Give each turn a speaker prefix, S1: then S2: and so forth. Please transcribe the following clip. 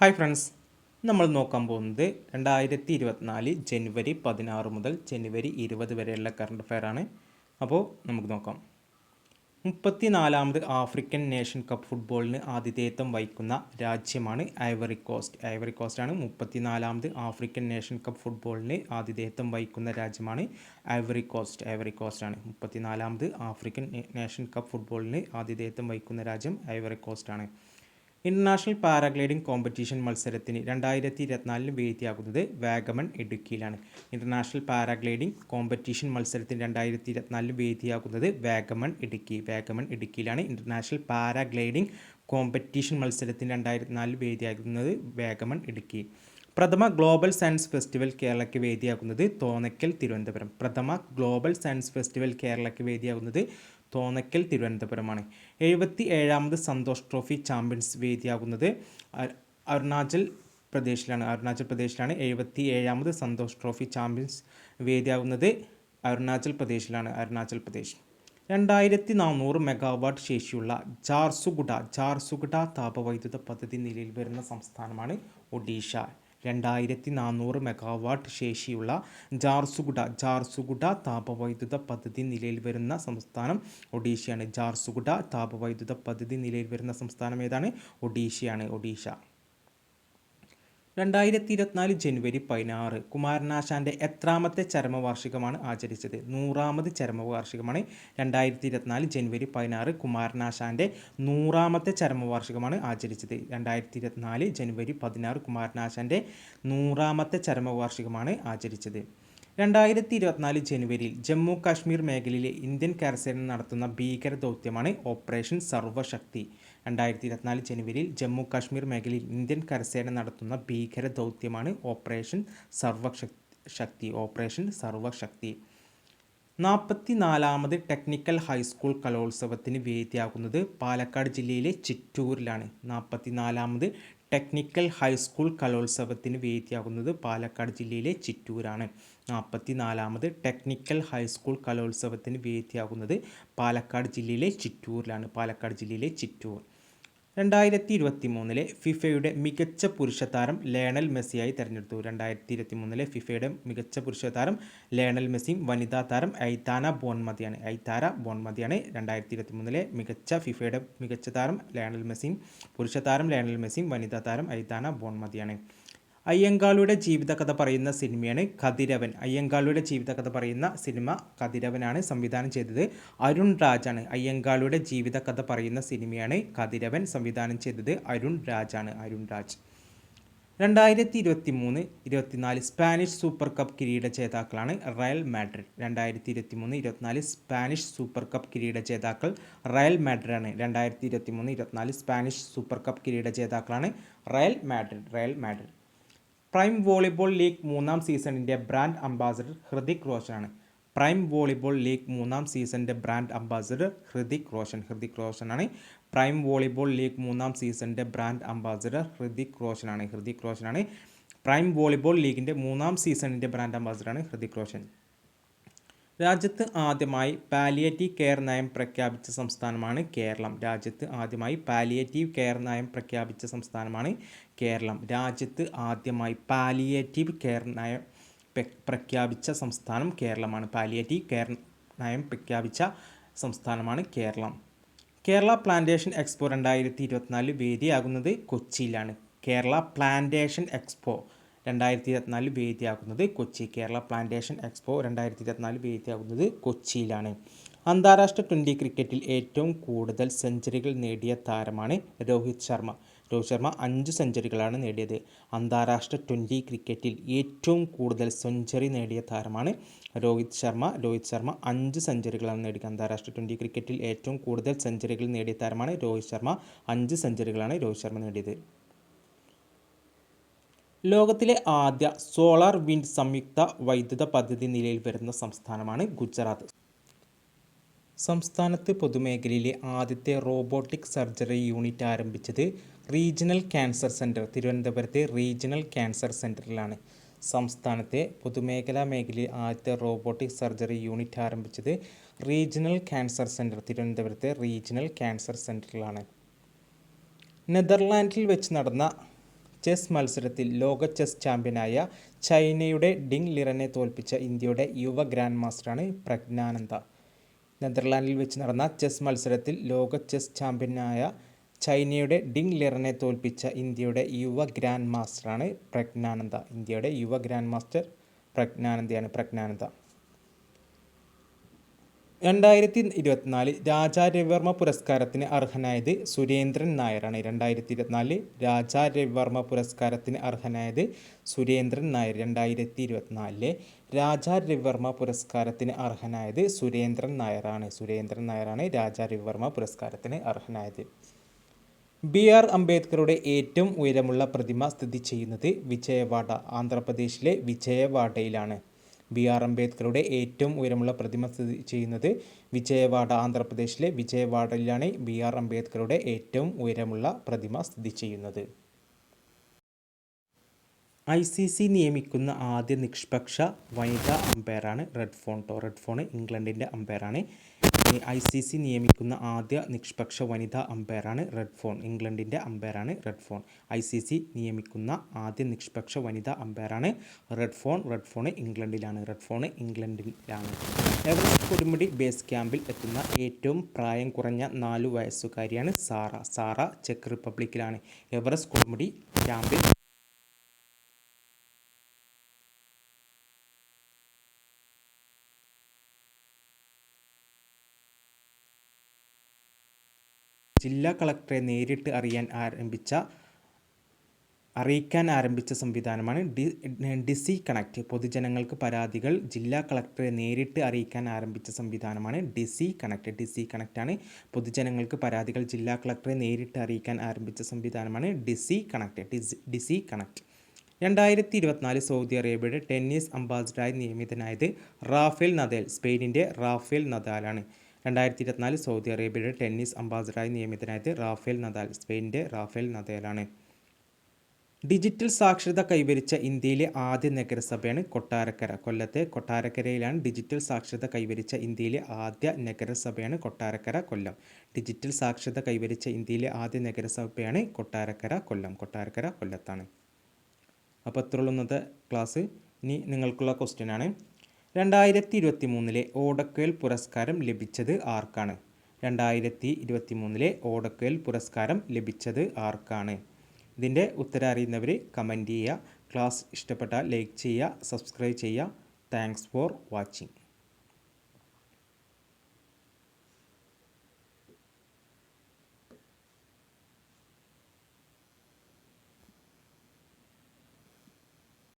S1: Hi friends, നമ്മൾ നോക്കാൻ പോകുന്നത് 2024 ജനുവരി 16 മുതൽ ജനുവരി 20 വരെയുള്ള കറണ്ട് അഫെയർ ആണ്. അപ്പോൾ നമുക്ക് നോക്കാം. 34ാമത് ആഫ്രിക്കൻ നേഷൻ കപ്പ് ഫുട്ബോളിന് ആതിഥേയത്വം വഹിക്കുന്ന രാജ്യമാണ് ഐവറി കോസ്റ്റ്. ഐവറി കോസ്റ്റാണ് 34ാമത് ആഫ്രിക്കൻ നേഷൻ കപ്പ് ഫുട്ബോളിന് ആതിഥേയത്വം വഹിക്കുന്ന രാജ്യമാണ് ഐവറി കോസ്റ്റ്. ഐവറി കോസ്റ്റാണ് 34ാമത് ആഫ്രിക്കൻ നേഷൻ കപ്പ് ഫുട്ബോളിന് ആതിഥേയത്വം വഹിക്കുന്ന രാജ്യം ഐവറി കോസ്റ്റാണ്. ഇൻ്റർനാഷണൽ പാരാഗ്ലൈഡിംഗ് കോമ്പറ്റീഷൻ മത്സരത്തിന് 2024 വേദിയാകുന്നത് വാഗമൺ ഇടുക്കിയിലാണ്. ഇൻ്റർനാഷണൽ പാരാഗ്ലൈഡിംഗ് കോമ്പറ്റീഷൻ മത്സരത്തിന് 2024 വേദിയാകുന്നത് വാഗമൺ ഇടുക്കിയിലാണ്. ഇൻ്റർനാഷണൽ പാരാഗ്ലൈഡിംഗ് കോമ്പറ്റീഷൻ മത്സരത്തിന് 2024 വേദിയാകുന്നത് വാഗമൺ ഇടുക്കി. പ്രഥമ ഗ്ലോബൽ സയൻസ് ഫെസ്റ്റിവൽ കേരളയ്ക്ക് വേദിയാകുന്നത് തോന്നയ്ക്കൽ തിരുവനന്തപുരം. പ്രഥമ ഗ്ലോബൽ സയൻസ് ഫെസ്റ്റിവൽ കേരളയ്ക്ക് വേദിയാകുന്നത് തോന്നയ്ക്കൽ തിരുവനന്തപുരമാണ്. 77ാമത് സന്തോഷ് ട്രോഫി ചാമ്പ്യൻസ് വേദിയാകുന്നത് അരുണാചൽ പ്രദേശിലാണ്. 77ാമത് സന്തോഷ് ട്രോഫി ചാമ്പ്യൻസ് വേദിയാകുന്നത് അരുണാചൽ പ്രദേശ്. 2400 മെഗാവാട്ട് ശേഷിയുള്ള ജാർസുഗുഡ താപവൈദ്യുത പദ്ധതി നിലയിൽ വരുന്ന സംസ്ഥാനമാണ് ഒഡീഷ. 2400 മെഗാവാട്ട് ശേഷിയുള്ള ജാർസുഗുഡ താപവൈദ്യുത പദ്ധതി നിലയിൽ വരുന്ന സംസ്ഥാനം ഒഡീഷയാണ്. ജാർസുഗുഡ താപവൈദ്യുത പദ്ധതി നിലയിൽ വരുന്ന സംസ്ഥാനം ഏതാണ്? ഒഡീഷ. 2024 ജനുവരി 16 കുമാരനാശാൻ്റെ എത്രാമത്തെ ചരമവാർഷികമാണ് ആചരിച്ചത്? 100ാമത് ചരമവാർഷികമാണ്. 2024 ജനുവരി 16 കുമാരനാശാൻ്റെ 100ാമത്തെ ചരമവാർഷികമാണ് ആചരിച്ചത്. 2024 ജനുവരി 16 കുമാരനാശാൻ്റെ 100ാമത്തെ ചരമവാർഷികമാണ് ആചരിച്ചത്. 2024 ജനുവരിയിൽ ജമ്മു കാശ്മീർ മേഖലയിലെ ഇന്ത്യൻ കരസേന നടത്തുന്ന ഭീകര ദൗത്യമാണ് ഓപ്പറേഷൻ സർവശക്തി. 2024 ജനുവരിയിൽ ജമ്മു കാശ്മീർ മേഖലയിൽ ഇന്ത്യൻ കരസേന നടത്തുന്ന ഭീകര ദൗത്യമാണ് ഓപ്പറേഷൻ സർവശക്തി. 44ാമത് ടെക്നിക്കൽ ഹൈസ്കൂൾ കലോത്സവത്തിന് വേദിയാകുന്നത് പാലക്കാട് ജില്ലയിലെ ചിറ്റൂരിലാണ്. 44ാമത് ടെക്നിക്കൽ ഹൈസ്കൂൾ കലോത്സവത്തിന് വേദിയാകുന്നത് പാലക്കാട് ജില്ലയിലെ ചിറ്റൂരാണ്. 44ാമത് ടെക്നിക്കൽ ഹൈസ്കൂൾ കലോത്സവത്തിന് വേദിയാകുന്നത് പാലക്കാട് ജില്ലയിലെ ചിറ്റൂർ. 2023 ഫിഫയുടെ മികച്ച പുരുഷതാരം ലയണൽ മെസ്സിയായി തെരഞ്ഞെടുത്തു. 2023 ഫിഫയുടെ മികച്ച പുരുഷതാരം ലയണൽ മെസ്സിയും വനിതാ താരം ഐതാന ബോൺമതിയാണ്. 2023 ഫിഫയുടെ മികച്ച താരം ലയണൽ മെസ്സിയും പുരുഷതാരം ലയണൽ മെസ്സിയും വനിതാ താരം ഐതാന ബോൺമതിയാണ്. അയ്യങ്കാളിയുടെ ജീവിതകഥ പറയുന്ന സിനിമയാണ് കതിരവൻ. അയ്യങ്കാളിയുടെ ജീവിതകഥ പറയുന്ന സിനിമ കതിരവനാണ്. സംവിധാനം ചെയ്തത് അരുൺ രാജാണ്. അയ്യങ്കാളിയുടെ ജീവിതകഥ പറയുന്ന സിനിമയാണ് കതിരവൻ. സംവിധാനം ചെയ്തത് Arun Raj. 2023-24 Spanish Super Cup കിരീട ജേതാക്കളാണ് Real Madrid. 2023-24 Spanish Super Cup കിരീട ജേതാക്കൾ റയൽ മാഡ്രിഡാണ്. 2023-24 സ്പാനിഷ് സൂപ്പർ കപ്പ് കിരീട ജേതാക്കളാണ് Real Madrid. Prime Volleyball League 3ാം സീസണിൻ്റെ ബ്രാൻഡ് അംബാസഡർ ഹൃതിക് റോഷനാണ്. പ്രൈം വോളിബോൾ ലീഗ് 3ാം സീസണിൻ്റെ ബ്രാൻഡ് അംബാസഡർ ഹൃതിക് റോഷനാണ്. പ്രൈം വോളിബോൾ ലീഗ് 3ാം സീസണിൻ്റെ ബ്രാൻഡ് അംബാസഡർ ഹൃതിക് റോഷനാണ്. പ്രൈം വോളിബോൾ ലീഗിൻ്റെ 3ാം സീസണിൻ്റെ ബ്രാൻഡ് അംബാസഡറാണ് ഹൃതിക് റോഷൻ. രാജ്യത്ത് ആദ്യമായി പാലിയേറ്റീവ് കെയർ നയം പ്രഖ്യാപിച്ച സംസ്ഥാനമാണ് കേരളം. രാജ്യത്ത് ആദ്യമായി പാലിയേറ്റീവ് കെയർ നയം പ്രഖ്യാപിച്ച സംസ്ഥാനമാണ് കേരളം. രാജ്യത്ത് ആദ്യമായി പാലിയേറ്റീവ് കെയർ നയം പ്രഖ്യാപിച്ച സംസ്ഥാനം കേരളമാണ്. പാലിയേറ്റീവ് കെയർ നയം പ്രഖ്യാപിച്ച സംസ്ഥാനമാണ് കേരളം. കേരള പ്ലാന്റേഷൻ എക്സ്പോ 2024 വേദിയാകുന്നത് കൊച്ചിയിലാണ്. കേരള പ്ലാന്റേഷൻ എക്സ്പോ 2024 വേദിയാകുന്നത് കൊച്ചി. കേരള പ്ലാന്റേഷൻ എക്സ്പോ 2024 വേദിയാകുന്നത് കൊച്ചിയിലാണ്. അന്താരാഷ്ട്ര 20 ക്രിക്കറ്റിൽ ഏറ്റവും കൂടുതൽ സെഞ്ചുറികൾ നേടിയ താരമാണ് രോഹിത് ശർമ്മ. 5 സെഞ്ചുറികളാണ് നേടിയത്. അന്താരാഷ്ട്ര 20 ക്രിക്കറ്റിൽ ഏറ്റവും കൂടുതൽ സെഞ്ചുറി നേടിയ താരമാണ് രോഹിത് ശർമ്മ. 5 സെഞ്ചുറികളാണ് നേടിയത്. അന്താരാഷ്ട്ര 20 ക്രിക്കറ്റിൽ ഏറ്റവും കൂടുതൽ സെഞ്ചുറികൾ നേടിയ താരമാണ് രോഹിത് ശർമ്മ. 5 സെഞ്ചുറികളാണ് രോഹിത് ശർമ്മ നേടിയത്. ലോകത്തിലെ ആദ്യ സോളാർ വിൻഡ് സംയുക്ത വൈദ്യുത പദ്ധതി നിലയിൽ വരുന്ന സംസ്ഥാനമാണ് ഗുജറാത്ത്. സംസ്ഥാനത്ത് പൊതുമേഖലയിലെ ആദ്യത്തെ റോബോട്ടിക് സർജറി യൂണിറ്റ് ആരംഭിച്ചത് റീജിയണൽ ക്യാൻസർ സെൻറ്റർ തിരുവനന്തപുരത്തെ റീജിയണൽ ക്യാൻസർ സെൻറ്ററിലാണ്. സംസ്ഥാനത്തെ പൊതുമേഖലാ മേഖലയിൽ ആദ്യത്തെ റോബോട്ടിക് സർജറി യൂണിറ്റ് ആരംഭിച്ചത് റീജിയണൽ ക്യാൻസർ സെൻറ്റർ തിരുവനന്തപുരത്തെ റീജിയണൽ ക്യാൻസർ സെൻറ്ററിലാണ്. നെതർലാൻഡിൽ വെച്ച് നടന്ന ചെസ് മത്സരത്തിൽ ലോക ചെസ് ചാമ്പ്യനായ ചൈനയുടെ ഡിങ് ലിറനെ തോൽപ്പിച്ച ഇന്ത്യയുടെ യുവ ഗ്രാൻഡ് മാസ്റ്ററാണ് പ്രജ്ഞാനന്ദ. നെതർലാൻഡിൽ വെച്ച് നടന്ന ചെസ് മത്സരത്തിൽ ലോക ചെസ് ചാമ്പ്യനായ ചൈനയുടെ ഡിങ് ലിറനെ തോൽപ്പിച്ച ഇന്ത്യയുടെ യുവ ഗ്രാൻഡ് മാസ്റ്ററാണ് പ്രജ്ഞാനന്ദ. ഇന്ത്യയുടെ യുവ ഗ്രാൻഡ് മാസ്റ്റർ പ്രജ്ഞാനന്ദ. 2024 രാജാ രവിവർമ്മ പുരസ്കാരത്തിന് അർഹനായത് സുരേന്ദ്രൻ നായരാണ്. 2024 രാജാ രവിവർമ്മ പുരസ്കാരത്തിന് അർഹനായത് സുരേന്ദ്രൻ നായർ. 2024 രാജാ രവിവർമ്മ പുരസ്കാരത്തിന് അർഹനായത് സുരേന്ദ്രൻ നായരാണ്. രാജാ രവിവർമ്മ പുരസ്കാരത്തിന് അർഹനായത്. BR അംബേദ്കറുടെ ഏറ്റവും ഉയരമുള്ള പ്രതിമ സ്ഥിതി ചെയ്യുന്നത് വിജയവാഡ, ആന്ധ്രാപ്രദേശിലെ വിജയവാഡയിലാണ്. BR അംബേദ്കറുടെ ഏറ്റവും ഉയരമുള്ള പ്രതിമ സ്ഥിതി ചെയ്യുന്നത് വിജയവാഡ, ആന്ധ്രാപ്രദേശിലെ വിജയവാഡയിലാണ് BR അംബേദ്കറുടെ ഏറ്റവും ഉയരമുള്ള പ്രതിമ സ്ഥിതി ചെയ്യുന്നത്. ICC നിയമിക്കുന്ന ആദ്യ നിഷ്പക്ഷ വനിതാ അമ്പയറാണ് റെഡ് ഫോൺ. ഇംഗ്ലണ്ടിൻ്റെ അമ്പയറാണ്. ICC നിയമിക്കുന്ന ആദ്യ നിഷ്പക്ഷ വനിതാ അമ്പയറാണ് റെഡ് ഫോൺ. ഇംഗ്ലണ്ടിൻ്റെ അമ്പയറാണ് റെഡ് ഫോൺ. ICC നിയമിക്കുന്ന ആദ്യ നിഷ്പക്ഷ വനിതാ അമ്പയറാണ് റെഡ് ഫോൺ. ഇംഗ്ലണ്ടിലാണ്. എവറസ്റ്റ് കൊടുമുടി ബേസ് ക്യാമ്പിൽ എത്തുന്ന ഏറ്റവും പ്രായം കുറഞ്ഞ 4 വയസ്സുകാരിയാണ് സാറ. ചെക്ക് റിപ്പബ്ലിക്കിലാണ് എവറസ്റ്റ് കൊടുമുടി ക്യാമ്പിൽ ജില്ലാ കളക്ടറെ നേരിട്ട് അറിയിക്കാൻ ആരംഭിച്ച സംവിധാനമാണ് ഡിസി കണക്ട്. പൊതുജനങ്ങൾക്ക് പരാതികൾ ജില്ലാ കളക്ടറെ നേരിട്ട് അറിയിക്കാൻ ആരംഭിച്ച സംവിധാനമാണ് ഡിസി കണക്ട്. പൊതുജനങ്ങൾക്ക് പരാതികൾ ജില്ലാ കളക്ടറെ നേരിട്ട് അറിയിക്കാൻ ആരംഭിച്ച സംവിധാനമാണ് ഡിസി കണക്ട്. 2024 സൗദി അറേബ്യയുടെ ടെന്നീസ് അംബാസിഡറായി നിയമിതനായത് റാഫേൽ നദാൽ. സ്പെയിനിൻ്റെ റാഫേൽ നദാലാണ്. 2024 സൗദി അറേബ്യയുടെ ടെന്നീസ് അംബാസിഡറായി നിയമിതനായത് റാഫേൽ നദാൽ. സ്പെയിനിൻ്റെ റാഫേൽ നദാലാണ്. ഡിജിറ്റൽ സാക്ഷരത കൈവരിച്ച ഇന്ത്യയിലെ ആദ്യ നഗരസഭയാണ് കൊട്ടാരക്കര. കൊല്ലത്തെ കൊട്ടാരക്കരയിലാണ് ഡിജിറ്റൽ സാക്ഷരത കൈവരിച്ച ഇന്ത്യയിലെ ആദ്യ നഗരസഭയാണ് കൊട്ടാരക്കര, കൊല്ലം. ഡിജിറ്റൽ സാക്ഷരത കൈവരിച്ച ഇന്ത്യയിലെ ആദ്യ നഗരസഭയാണ് കൊട്ടാരക്കര, കൊല്ലത്താണ്. അപ്പോൾ ഇത്രയുള്ള ഇന്നത്തെ ക്ലാസ്. ഇനി നിങ്ങൾക്കുള്ള ക്വസ്റ്റ്യനാണ്. 2023 ഓടക്കുഴൽ പുരസ്കാരം ലഭിച്ചത് ആർക്കാണ്? 2023 ഓടക്കുഴൽ പുരസ്കാരം ലഭിച്ചത് ആർക്കാണ്? ഇതിൻ്റെ ഉത്തരം അറിയുന്നവർ കമൻറ്റ് ചെയ്യുക. ക്ലാസ് ഇഷ്ടപ്പെട്ടാൽ ലൈക്ക് ചെയ്യുക, സബ്സ്ക്രൈബ് ചെയ്യുക. Thanks for watching.